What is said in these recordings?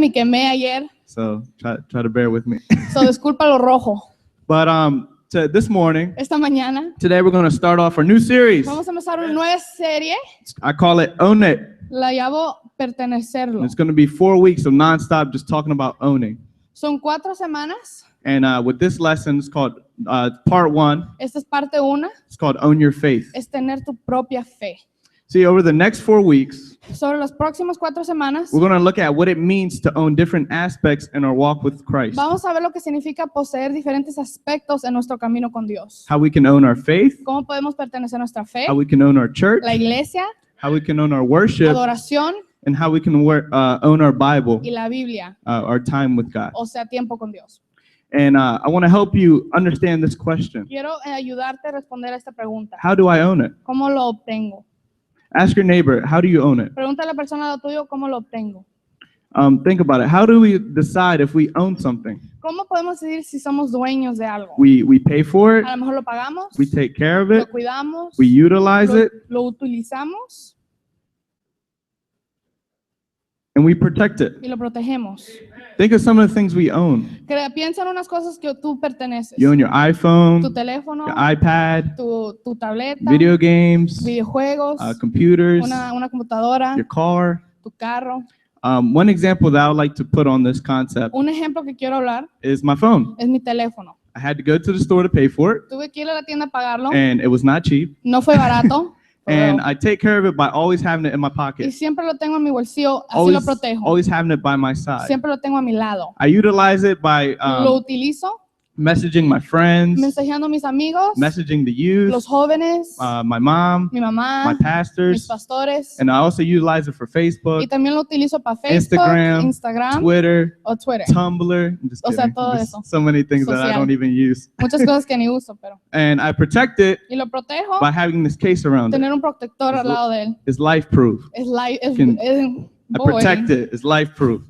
me quemé ayer, so try to bear with me. so disculpa lo rojo. But this morning, Esta mañana today we're going to start off our new series. vamos a empezar una nueva serie, I call it Own It. la llamo Pertenecerlo. And it's going to be 4 weeks of nonstop just talking about owning. Son 4 semanas. And with this lesson, it's called part 1. Esta es parte 1, It's called Own Your Faith. es tener tu propia fe. See, over the next 4 weeks, Sobre las próximas 4 semanas, we're going to look at what it means to own different aspects in our walk with Christ. vamos a ver lo que significa poseer diferentes aspectos en nuestro camino con Dios. How we can own our faith, Cómo podemos pertenecer a nuestra fe, how we can own our church, la iglesia, how we can own our worship, adoración and how we can own our Bible, y la Biblia, our time with God. o sea, tiempo con Dios. And I want to help you understand this question. Quiero ayudarte a responder a esta pregunta. How do I own it? ¿Cómo lo obtengo? Ask your neighbor, how do you own it? Pregunta a la persona al lado tuyo, ¿cómo lo obtengo? Think about it. How do we decide if we own something? ¿Cómo podemos decidir si somos dueños de algo? We pay for it, A lo mejor lo pagamos, we take care of lo it, cuidamos, we utilize it, lo utilizamos and we protect it. y lo protegemos. Think of some of the things we own. Piensa en unas cosas que tú perteneces. You own your Tu iPhone, teléfono, your iPad, tu tableta, video games, videojuegos, computers, una computadora, your car. tu carro. One example that I would like to put on this concept Un ejemplo que quiero hablar is my phone. es mi teléfono. I had to go to the store to pay for it, Tuve que ir a la tienda a pagarlo, and it was not cheap. no fue barato, And I take care of it by always having it in my y pocket, siempre lo tengo en mi bolsillo, así lo protejo. always having it by my side. Siempre lo tengo a mi lado. I utilize it by Lo utilizo messaging my friends, mensajeando a mis amigos, messaging the youth, los jóvenes, my mom, mi mamá, my mis pastors, pastores, and I also utilize it for Facebook, y también lo utilizo para Facebook, Instagram Twitter, o Twitter. Tumblr. I'm just O sea, kidding. todo There's eso. so many things that I Social. don't even use. Muchas cosas que ni uso, pero. And I protect it Y lo protejo, by having this case around it. tener un protector al lado de él. It's life proof. Es I protect it. It's life proof.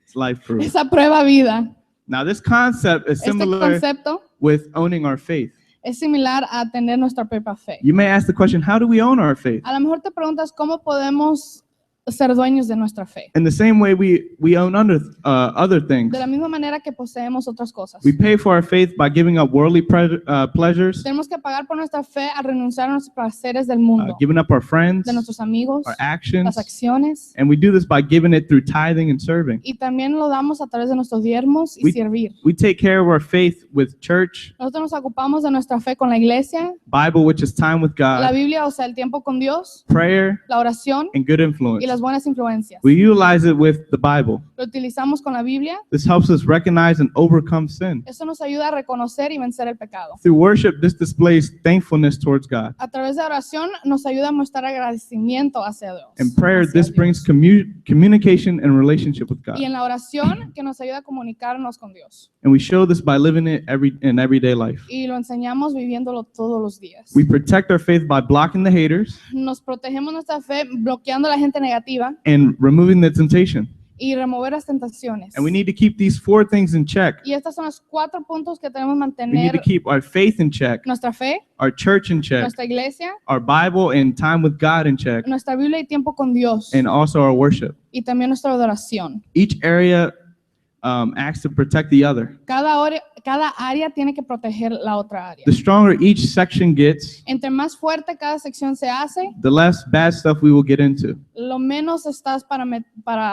It's life proof. Esa prueba vida. Now, this concept is Este similar concepto with owning our faith. es similar a tener nuestra propia fe. You may ask the question, how do we own our faith? A lo mejor te preguntas cómo podemos ser dueños de nuestra fe. In the same way we own other things. De la misma manera que poseemos otras cosas. We pay for our faith by giving up worldly pleasures, Tenemos que pagar por nuestra fe al renunciar a nuestros placeres del mundo, giving up our friends, de nuestros amigos, our actions, las acciones, and we do this by giving it through tithing and serving. y también lo damos a través de nuestros diezmos y servir. We take care of our faith with church, Nosotros nos ocupamos de nuestra fe con la iglesia, Bible, which is time with la God, Biblia, o sea, el tiempo con Dios, prayer, la oración and good y influence. las buenas influencias. We utilize it with the Bible. Lo utilizamos con la Biblia. This helps us recognize and overcome sin. Eso nos ayuda a reconocer y vencer el pecado. Through worship, this displays thankfulness towards God. A través de oración nos ayuda a mostrar agradecimiento hacia Dios. In prayer, hacia this Dios. brings communication and relationship with God. Y en la oración que nos ayuda a comunicarnos con Dios. And we show this by living it in everyday life. Y lo enseñamos viviéndolo todos los días. We protect our faith by blocking the haters Nos protegemos nuestra fe bloqueando a la gente negativa and removing the temptation. y remover las tentaciones. And we need to keep these 4 things in check. Y estos son los 4 puntos que debemos We need to mantener: keep our faith in check, nuestra fe, our church in check, nuestra iglesia, our Bible and time with God in check, nuestra Biblia y tiempo con Dios, and also our worship. y también nuestra adoración. Each area acts to protect the other. Cada área tiene que proteger la otra área. The stronger each section gets, Entre más fuerte cada sección se hace, the less bad stuff we will get into. lo menos estás para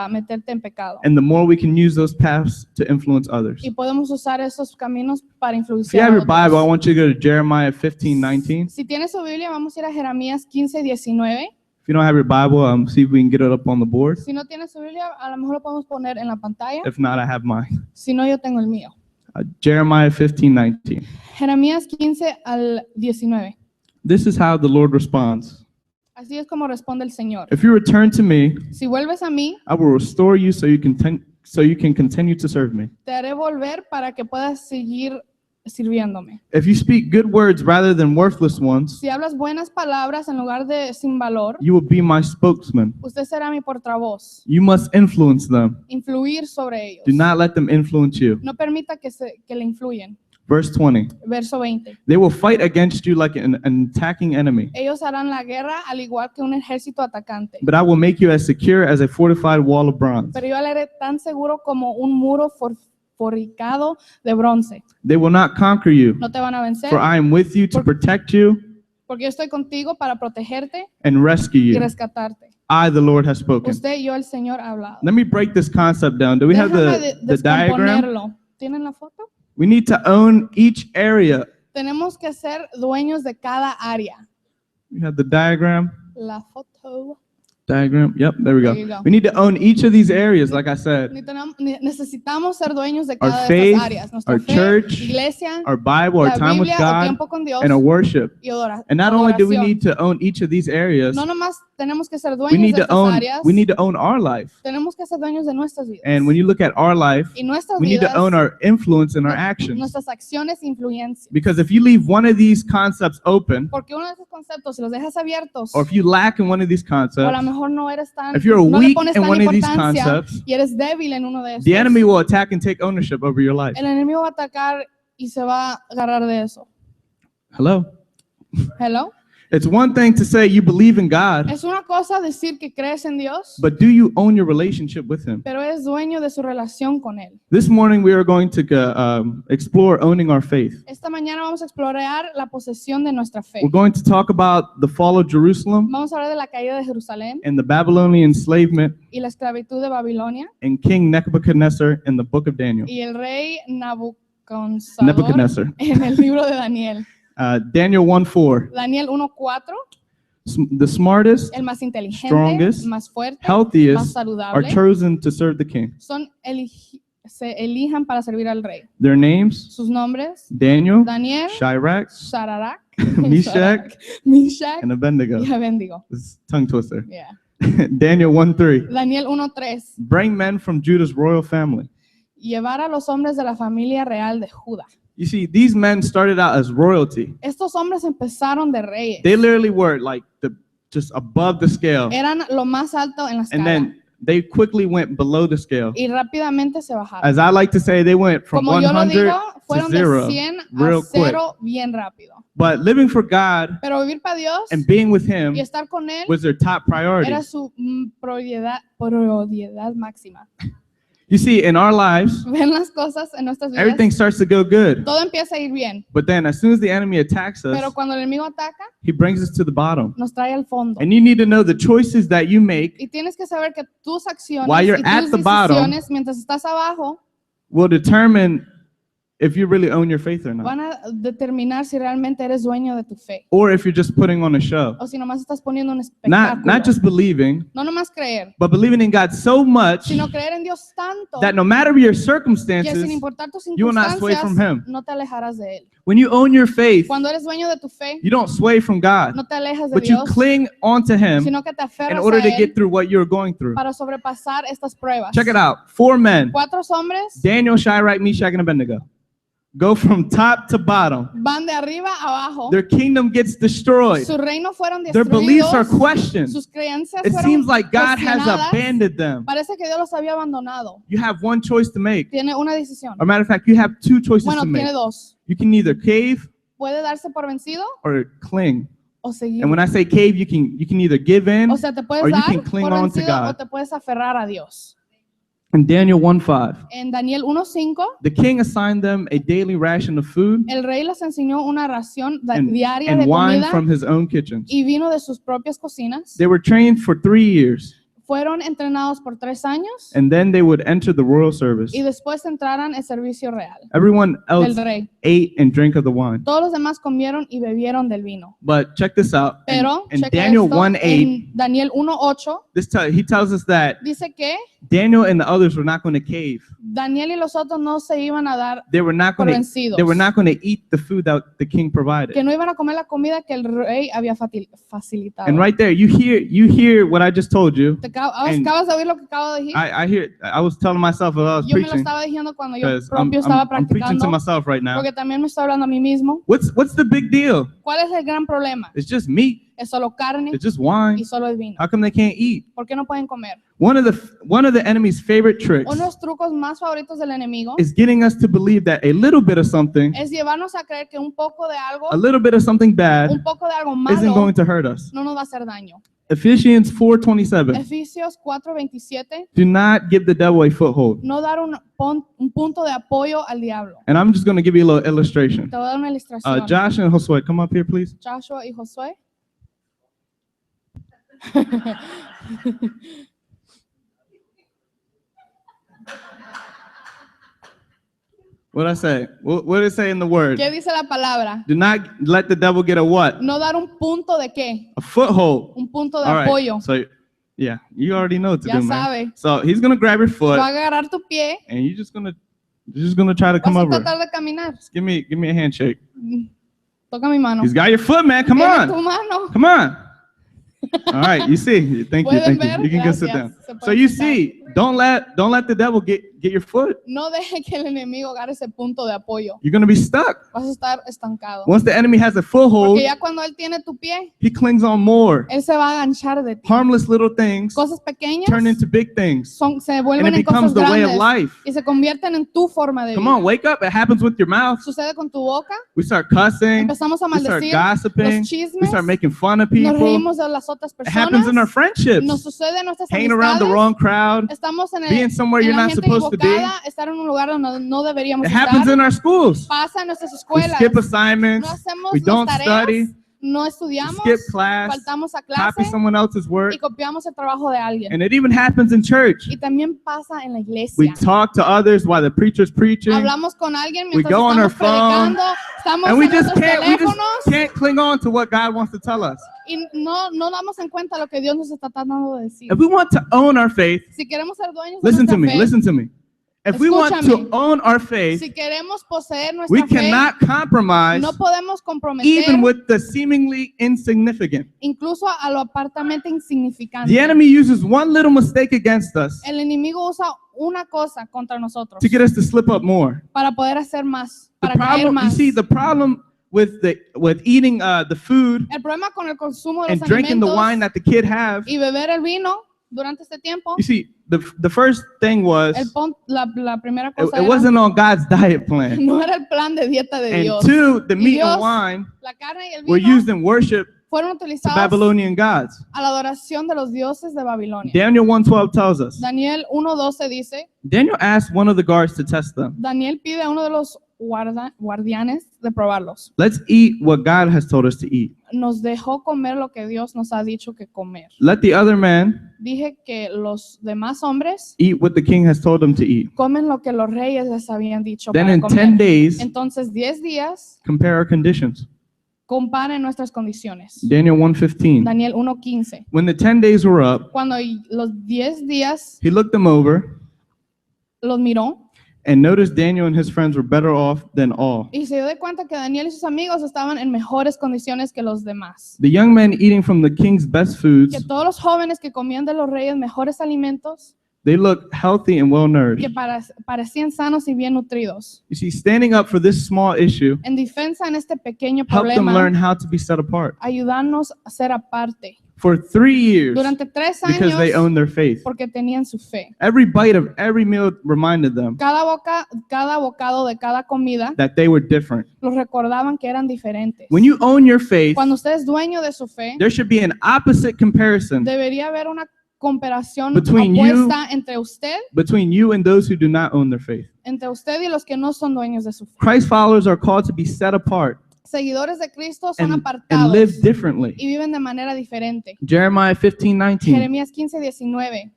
meterte en pecado. And the more we can use those paths to influence others. Y podemos usar esos caminos para If you influenciar have a your Bible, I otros. want you to go to Jeremiah 15:19. Si tienes su Biblia, vamos a ir a Jeremías 15:19. If you don't have your Bible, see if we can get it up on the board. Si no tienes su Biblia, a lo mejor lo podemos poner en la pantalla. If not, I have mine. Si no, yo tengo el mío. Jeremiah 15:19. Jeremías 15:19. This is how the Lord responds. Así es como responde el Señor. If you return to me, Si vuelves a mí, I will restore you so you can continue to serve me. te haré volver para que puedas seguir sirviéndome. If you speak good words rather than worthless ones, Si hablas buenas palabras en lugar de sin valor, you will be my spokesman. usted será mi portavoz. You must influence them. Influir sobre ellos. Do not let them influence you. No permita que le influyan. Verse 20. Verso 20. They will fight against you like an attacking enemy, Ellos harán la guerra al igual que un ejército atacante. but I will make you as secure as a fortified wall of bronze. Pero yo le haré tan seguro como un muro fortificado de bronce. They will not conquer you, No te van a vencer for I am with you to protect you porque yo estoy contigo para protegerte and rescue y you. rescatarte. I, the Lord, have spoken. Usted y yo, el Señor, ha hablado. Let me break this concept down. Do we have the diagram? descomponerlo. ¿Tienen la foto? We need to own each area. Tenemos que ser dueños de cada área. We have the diagram. La foto. Diagram. Yep, there we There you go. go. We need to own each of these areas, like I said. Necesitamos ser dueños de Our cada de faith, estas áreas. Nuestra our fe, church, iglesia, Our Bible, our la time with Biblia, el God, tiempo con Dios and our worship. y And not only do we adoración. need to own each of these areas, No nomás tenemos que ser we dueños need de to estas own áreas, we need to own our life. tenemos que ser dueños de nuestras vidas. And when you look at our life, Y nuestras we need vidas, to own our influence and our actions. nuestras acciones e influencias. Because if you leave one of these concepts open, Porque uno de esos conceptos, si los dejas abiertos, or if you lack in one of these o a lo concepts, mejor no eres tan, if you're no le weak pones in tan one of these importancia concepts, y eres débil en uno de esos, the enemy will attack and take ownership over your life. el enemigo va a atacar y se va a agarrar de eso. Hello? Hello. It's one thing to say you believe in God, Es una cosa decir que crees en Dios, but do you own your relationship with Him? pero eres dueño de su relación con Él. This morning we are going to explore owning our faith. Esta mañana vamos a explorar la posesión de nuestra fe. We're going to talk about the fall of Jerusalem Vamos a hablar de la caída de Jerusalén and the Babylonian enslavement y la esclavitud de Babilonia and King Nebuchadnezzar in the book of Daniel. y el rey Nebuchadnezzar. en el libro de Daniel. Daniel 1:4. Daniel 1:4, The smartest, el más inteligente, strongest, más fuerte, más healthiest are saludable, chosen to serve the king. se elijan para servir al rey. Their names, Sus nombres: Daniel, Daniel, Shadrach, Shararak, Meshach, Meshach and Abednego. y Abednego. This is tongue twister. Yeah. Daniel 1:3. Daniel 1:3, Bring men from Judah's royal family. llevar a los hombres de la familia real de Judá. You see, these men started out as royalty. Estos hombres empezaron de reyes. They literally were like just above the scale. Eran lo más alto en la And escala then they quickly went below the scale. y rápidamente se bajaron. As I like to say, they went from Como yo lo 100 digo, to fueron de 0 100 a real quick. 0 bien rápido. But living for God Pero vivir para Dios and being with Him y estar con Él was their top priority. era su prioridad máxima. You see, in our lives, Ven las cosas en nuestras vidas, everything starts to go good. todo empieza a ir bien, But then as soon as the enemy attacks us, pero cuando el enemigo ataca, he brings us to the bottom. nos trae al fondo. And you need to know the choices that you make Y tienes que saber que tus acciones While you're y at tus the bottom, decisiones mientras estás abajo will determine if you really own your faith or not. van a determinar si realmente eres dueño de tu fe Or if you're just putting on a show. o si nomás estás poniendo un espectáculo. Not just believing, No nomás creer, but believing in God so much sino creer en Dios tanto that no matter your que sin circumstances, importar tus you will not sway from circunstancias, Him. no te alejarás de Él. When you own your faith, Cuando eres dueño de tu fe, you don't sway from God, no te alejas de but you Dios, cling onto Him sino que te in aferras order a to Él get through what you're going through. para sobrepasar estas pruebas. Check it out. 4 men, 4 hombres Daniel, Shadrach, Meshach, and Abednego, go from top to bottom. van de arriba a abajo. Their kingdom gets destroyed. Su reino fueron Their beliefs are destruidos. questioned. Sus creencias It fueron seems like God has cuestionadas. abandoned them. Parece que Dios los había abandonado. You have one choice to make. Tiene una decisión. Or matter of fact, you have 2 choices Bueno, to make. tiene 2. You can either cave Puede darse por vencido or cling. o seguir. And when I say cave, you can either give in. O sea, te puedes or you dar can cling por on to vencido o God. te puedes aferrar a Dios. In Daniel 1:5, En Daniel 1:5, the king assigned them a daily ration of food el rey les enseñó una ración and, diaria and de wine comida from his own kitchens. y vino de sus propias cocinas. They were trained for 3 years, Fueron entrenados por 3 años and then they would enter the royal service. y después entraran el servicio real Everyone del else rey. ate and drank of the wine. Todos los demás comieron y bebieron del vino. But check this out. Pero In checa Daniel esto, 1:8, en Daniel 1:8 he tells us that dice que Daniel and the others were not going to cave. Daniel y los otros no se iban a dar They were not por going to. vencidos, They were not going to eat the food that the king provided. que no iban a comer la comida que el rey había facilitado. And right there, you hear what I just told you. and- Acabas de oír lo que acabo de decir. I was telling myself as I was Yo me lo preaching, estaba diciendo cuando yo because I'm propio estaba preaching to practicando, myself right now. porque también me estoy hablando a mí mismo. What's the big deal? ¿Cuál es el gran problema? It's just meat. es solo carne It's just wine. y solo el vino. How come they can't eat? ¿Por qué no pueden comer? One of the enemy's favorite tricks Uno de los trucos más favoritos del enemigo is getting us to believe that a little bit of something, es llevarnos a creer que un poco de algo, a little bit of something bad, un poco de algo isn't malo going to hurt us. no nos va a hacer daño. Ephesians 4:27. Efesios 4:27, Do not give the devil a foothold. no dar un punto de apoyo al diablo. And I'm just going to give you a little illustration. Te voy a dar una ilustración. Josh and Josue, come up here, please. Joshua y Josué. What did I say? What did it say in the word? ¿Qué dice la palabra? Do not let the devil get a what? No dar un punto de qué? A foothold. Un punto de All right. apoyo. So, yeah, you already know what to Ya do, man. sabe. So he's gonna grab your foot, Va a agarrar tu pie. and you're just gonna try to come Vas a over. tratar de caminar. Just give me a handshake. Toca mi mano. He's got your foot, man. Come Tiene on, tu mano. come on. All right, you see. Thank you. ¿Pueden Thank you. ver? You can go sit Gracias. down. Se pueden So you sentar. see, don't let the devil get your foot. No deje que el enemigo agarre ese punto de apoyo. You're gonna be stuck. Vas a estar estancado. Once the enemy has a foothold, Porque ya cuando él tiene tu pie, he clings on more. él se va a enganchar de ti. Harmless little things Cosas pequeñas turn into big things, se and vuelven it en cosas becomes the way of grandes life. y se convierten en tu forma de Come vida. on, wake up. It happens with your mouth. Sucede con tu boca, We start cussing. empezamos a We start maldecir, gossiping. los We chismes, start making fun of nos people. reímos de las otras It happens in our personas, friendships. nos sucede en nuestras Hanging around the amistades, wrong crowd. estamos en, Being somewhere en you're la not gente supposed to be. equivocada, estar en un lugar donde no deberíamos It happens estar, in our schools. pasa en nuestras We escuelas, skip no assignments. hacemos We las don't tareas, study. no We estudiamos, skip class. faltamos a Copy clase someone else's work. y copiamos el trabajo de alguien. And it even happens in church. Y también pasa en la We iglesia. talk to others while the preacher's preaching. Hablamos con alguien We mientras go on our estamos predicando, estamos And we en just nuestros can't teléfonos cling on to what God wants to tell us. y no damos en cuenta lo que Dios nos está tratando de decir. If we want to own our faith, Si queremos ser dueños de listen to nuestra me, fe, listen to me. If we want Escúchame. to own our faith, si queremos poseer we nuestra fe, cannot compromise no podemos comprometer even with the seemingly insignificant. incluso a lo aparentemente insignificante. The enemy uses one little mistake against us El enemigo usa una cosa contra nosotros to get us to slip up more. para poder hacer más, The para caer problem, you más. see, the problem with eating the food El problema con el consumo de and los drinking the alimentos wine that the kid have, y beber el vino durante este tiempo, you see, the first thing was la primera it, cosa it era, wasn't on God's diet plan. no era el plan de dieta de And Dios. two, the meat Dios, and wine La carne y el were vino used in worship fueron to utilizados Babylonian gods. a la adoración de los dioses de Babilonia. Daniel 1:12 tells us. Daniel 1:12 dice, Daniel asked one of the guards to test them. Daniel pide a uno de los guardianes de probarlos. Let's eat what God has told us to eat. Nos dejó comer lo que Dios nos ha dicho que comer. Let the other man Dije que los demás hombres eat what the king has told them to eat. comen lo que los reyes les habían dicho Then para in 10 comer. days, Entonces 10 días compare our conditions. comparen nuestras condiciones. Daniel 1:15. Daniel 1:15. When the 10 days were up, Cuando los 10 días he looked them over los miró and noticed Daniel and his friends were better off than all. y se dio de cuenta que Daniel y sus amigos estaban en mejores condiciones que los demás. The young men eating from the king's best foods, Que todos los jóvenes que comían de los reyes mejores alimentos, they looked healthy and well que nourished. parecían sanos y bien nutridos. You see, standing up for this small issue En defensa en este pequeño helped them learn problema, how to be set apart. ayudarnos a ser aparte. For 3 years, Durante 3 because they años, owned their faith. porque tenían su fe. Every bite of every meal reminded them Cada bocado de cada comida, that they were different. los recordaban que eran diferentes. When you own your faith, Cuando usted es dueño de su fe, there should be an opposite comparison debería haber una comparación Between opuesta entre usted and those who do not own their faith. y los que no son dueños de su fe. Christ followers are called to be set apart Seguidores de Cristo son and apartados live differently. y viven de manera diferente. Jeremiah 15:19. Jeremías 15:19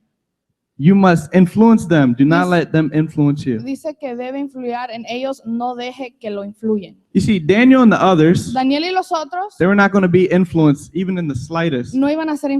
You must influence them. Do not Dice- let them influence you. dice que debe influir en ellos, no deje que lo influyen. You see, Daniel and the others, Daniel y los otros they were not going to be influenced even in the slightest. no iban a ser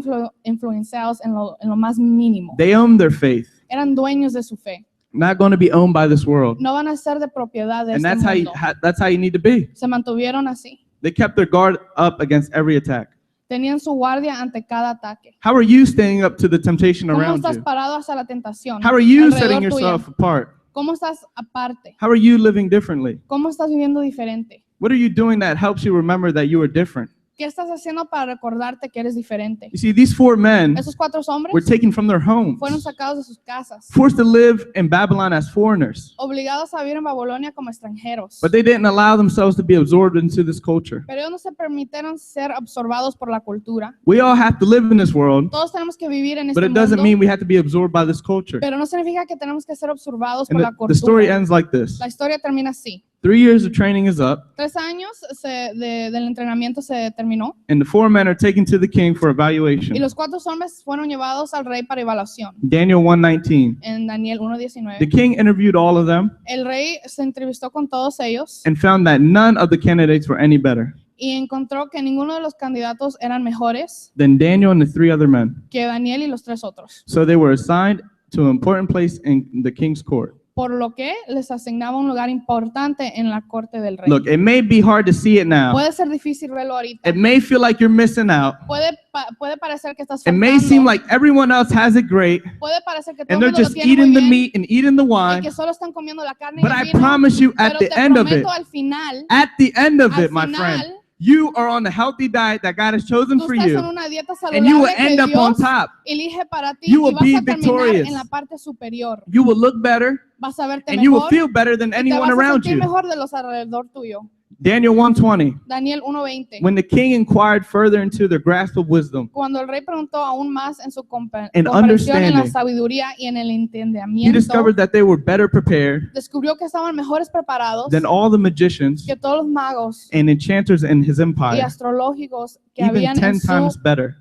influenciados en lo más mínimo. They owned their faith, Eran dueños de su fe. not going to be owned by this world. No van a ser de propiedad de And este mundo. that's how you need to be. Se mantuvieron así. They kept their guard up against every attack. Tenían su guardia ante cada ataque. How are you standing up to the temptation ¿Cómo around estás you? parado hacia la tentación? How are you alrededor setting tuyo? yourself apart? ¿Cómo estás aparte? How are you living differently? ¿Cómo estás viviendo diferente? What are you doing that helps you remember that you are different? ¿Qué estás haciendo para recordarte que eres diferente? You see, these 4 men Esos 4 hombres were taken from their homes, fueron sacados de sus casas, forced to live in Babylon as foreigners. obligados a vivir en Babilonia como extranjeros. But they didn't allow themselves to be absorbed into this culture. Pero ellos no se permitieron ser absorbados por la cultura. We all have to live in this world, Todos tenemos que vivir en but este it doesn't mundo, mean we have to be absorbed by this culture. pero no significa que tenemos que ser absorbados And por la the story cultura. ends like this. La historia termina así. 3 years of training is up, 3 años del entrenamiento se terminó and the 4 men are taken to the king for y evaluation. los 4 hombres fueron llevados al rey para evaluación. Daniel 1:19. En Daniel The 1:19. king interviewed all of them El rey se entrevistó con todos ellos and found that none of the candidates were any better y encontró que ninguno de los candidatos eran mejores than Daniel and the 3 other men. que Daniel y los 3 otros, So they were assigned to an important place in the king's court. por lo que les asignaba un lugar importante en la corte del rey. Look, it may be hard to see it now. Puede ser difícil verlo ahorita. It may feel like you're missing out. Puede parecer que estás It may faltando. seem like everyone else has it great Puede parecer que todo and el they're mundo lo just tiene muy eating the bien meat and eating the y wine. que solo están comiendo la carne y But el I vino. promise you, at Pero the te end of it, prometo al final, at the end of al it, my friend, final, you are on the healthy diet that God has chosen tú for estás en you, una dieta and you will saludable end que up on Dios top. elige para ti You y will vas be a terminar victorious. en la parte superior. You will look better, Vas a verte and you will mejor feel better than y te anyone vas a around sentir you. mejor de los alrededor tuyo. Daniel 1:20. Daniel 1:20. When the king inquired further into their grasp of wisdom, Cuando el rey preguntó aún más en su And comprensión en la understanding. sabiduría y en el he entendimiento, discovered that they were better prepared descubrió que estaban mejores preparados than all the magicians que todos los magos and enchanters in his y empire, astrológicos que even habían 10 en su times better.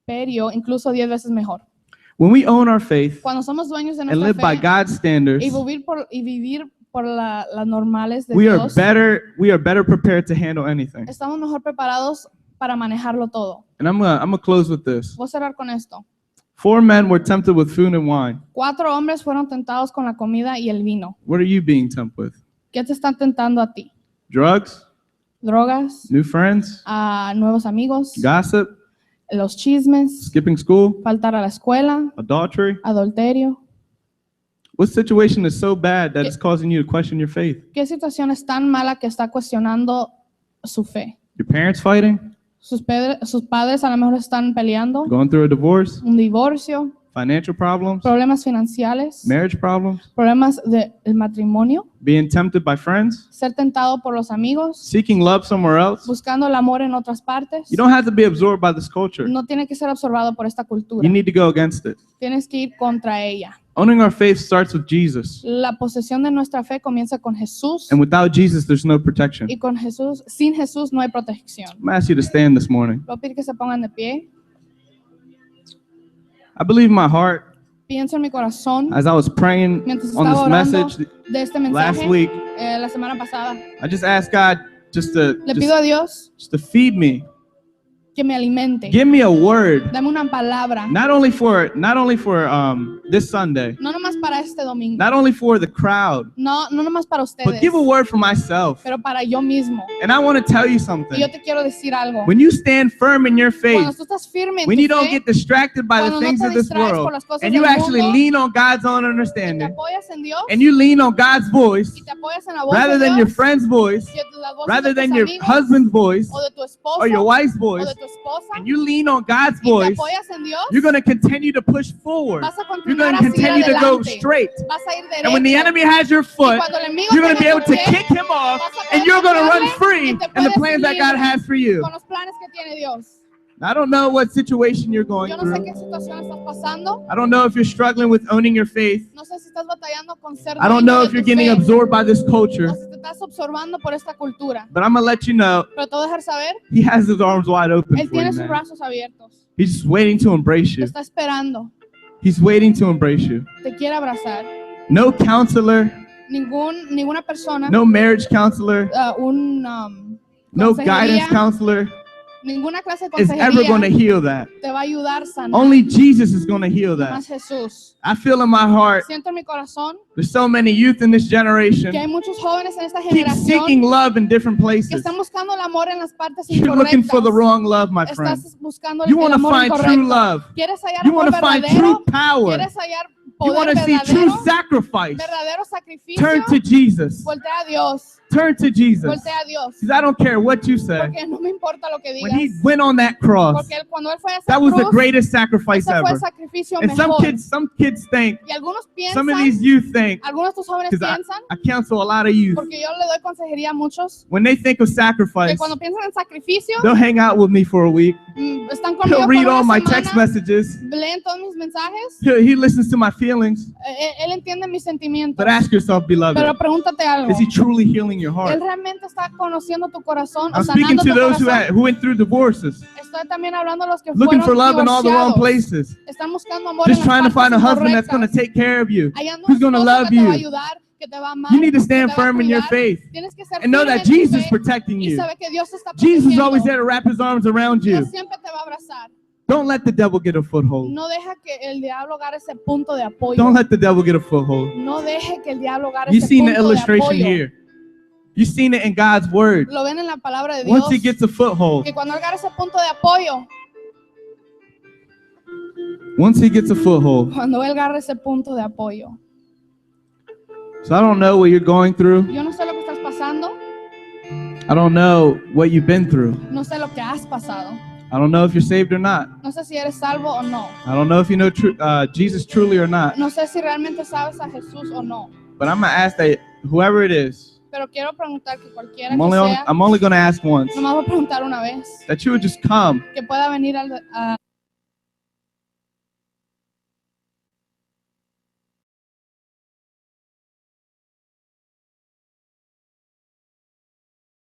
imperio, incluso 10 veces mejor. When we own our faith Cuando somos dueños de and nuestra live by fe God's standards, y vivir por las normales de we are Dios, better prepared to handle anything. estamos mejor preparados para manejarlo todo. And I'm gonna close with this. Voy a cerrar con esto. 4 men were tempted with food and wine. 4 hombres fueron tentados con la comida y el vino. What are you being tempted with? ¿Qué te están tentando a ti? Drugs, Drogas, new friends, a nuevos amigos, gossip, los chismes, skipping school, faltar a la escuela, adultery. adulterio. What situation is so bad that it's causing you to question your faith? ¿Qué situación es tan mala que está cuestionando su fe? Your parents fighting, Sus padres a lo mejor están peleando, going through a divorce, un divorcio, financial problems, problemas financieros, marriage problems, problemas del matrimonio, being tempted by friends, ser tentado por los amigos, seeking love somewhere else. buscando el amor en otras partes. You don't have to be absorbed by this culture. No tiene que ser absorbado por esta cultura. You need to go against it. Tienes que ir contra ella. Owning our faith starts with Jesus. La posesión de nuestra fe comienza con Jesús And without Jesus, there's no protection. y con Jesús, sin Jesús no hay protección. I'm going to ask you to stand this morning. Voy a pedir que se pongan de pie. I believe in my heart, Pienso en mi corazón as I was praying mientras on estaba this orando message de este last mensaje week, la semana pasada. I just asked God just Le pido a Dios to feed me. que me alimente. Give me a word, Dame una palabra, not only for this Sunday, no nomás para este domingo, not only for the crowd, no nomás para but ustedes, give a word for myself. pero para yo mismo. And I want to tell you Y something. yo te quiero decir algo. When you stand firm in your Cuando faith, tú estás firme en when tu you don't fe, get distracted by the cuando no things te of this distraes por world, las cosas and you del actually mundo, lean on God's own y te understanding, apoyas en Dios and you lean on God's voice y te apoyas en la voz rather de than your Dios, friend's voice, y la voz rather de than tus your amigos, husband's voice o de tu esposo or your wife's o voice, de tu esposa, and you lean on God's y te voice, apoyas en Dios, you're going to continue to push forward. vas a You're continuar going a to seguir continue to go adelante. straight. Vas a ir derecho. And when the enemy has your Y foot, cuando el enemigo you're going to be tenga able tu to pie, kick him off, vas a poder and you're going to run tocarle free y te in the puedes plans that ir God has for you. con los planes que tiene Dios. I don't know what situation you're going Yo no sé through. qué situación estás pasando. I don't know if you're struggling with owning your faith. No sé si estás batallando con ser I don't dueño know de if you're tu getting fe, absorbed by this culture, o si te estás absorbando por esta cultura. but I'm going to let you know Pero te voy a dejar saber, He has His arms wide open Él for tiene you, sus man. brazos abiertos. He's just waiting to embrace Te you. está esperando. He's waiting to embrace you. Te quiere abrazar. No counselor, Ninguna persona, no marriage counselor, no consejería, guidance counselor ninguna clase de is ever going to consejería heal that. te va a ayudar a sanar. Only Jesus is going to heal that. Más Jesús. I feel in my heart, Siento en mi corazón there's so many youth in this generation que hay muchos jóvenes en esta keep generación seeking love in different que places. están buscando el amor en las partes You're looking for the incorrectas. wrong love, my friend. Estás buscando You el want to amor find true incorrecto. love. Quieres hallar You amor want to find verdadero. true power. Quieres hallar You want poder to see true verdadero. sacrifice. Verdadero sacrificio. Turn to Jesus. Voltea a Dios. Turn to Jesus. Voltea a Dios. Because I don't care what you say. Porque no me importa lo que When he digas. went on that cross, Porque cuando él fue a esa that was the cruz, greatest sacrifice ese fue el ever. sacrificio And mejor. some kids think, Y algunos some of piensan, these youth think, algunos de estos jóvenes because piensan, I counsel a lot of youth, porque yo le doy consejería a muchos, when they think of que sacrifice, cuando piensan en sacrificio, they'll hang out with me for a week. Están conmigo He'll por read una all my text semana, messages. leen todos mis mensajes, He listens to my feelings. Él entiende mis sentimientos. But ask yourself, beloved, Pero pregúntate algo. is he truly healing your heart? ¿Él realmente está conociendo tu corazón o I'm speaking sanando to tu those corazón? who went through divorces, Estoy también hablando de los que looking fueron for love in all the wrong divorciados. places, Están buscando amor just en las trying to find a partes husband that's going to incorrectas. take care of you, Hay un who's going to esposo love que te va a you. ayudar, que te va a amar, You need to que stand te va a firm in your cuidar. faith Tienes que ser and know firme that en tu Jesus is fe protecting y you. sabe que Dios te está Jesus is protegiendo. always there to wrap his arms around you. Dios siempre te va a abrazar. Don't let the devil get a foothold. No deja que el diablo agarre ese punto de apoyo. Don't let the devil get a foothold. No deje que el diablo agarre You've ese seen the punto de illustration apoyo. here. You've seen it in God's word. Lo ven en la palabra de Dios. Once he gets a foothold, Que cuando agarre ese punto de apoyo, once he gets a foothold. cuando él agarre ese punto de apoyo. So I don't know what you're going through. Yo no sé lo que estás pasando, I don't know what you've been through. no sé lo que has pasado, I don't know if you're saved or not. no sé si eres salvo o no, I don't know if you know Jesus truly or not. no sé si realmente sabes a Jesús o no, But I'm going to ask that whoever it is, pero quiero preguntar que cualquiera I'm que only, sea, I'm only going to ask once, nomás voy a preguntar una vez, that you would just come que pueda venir a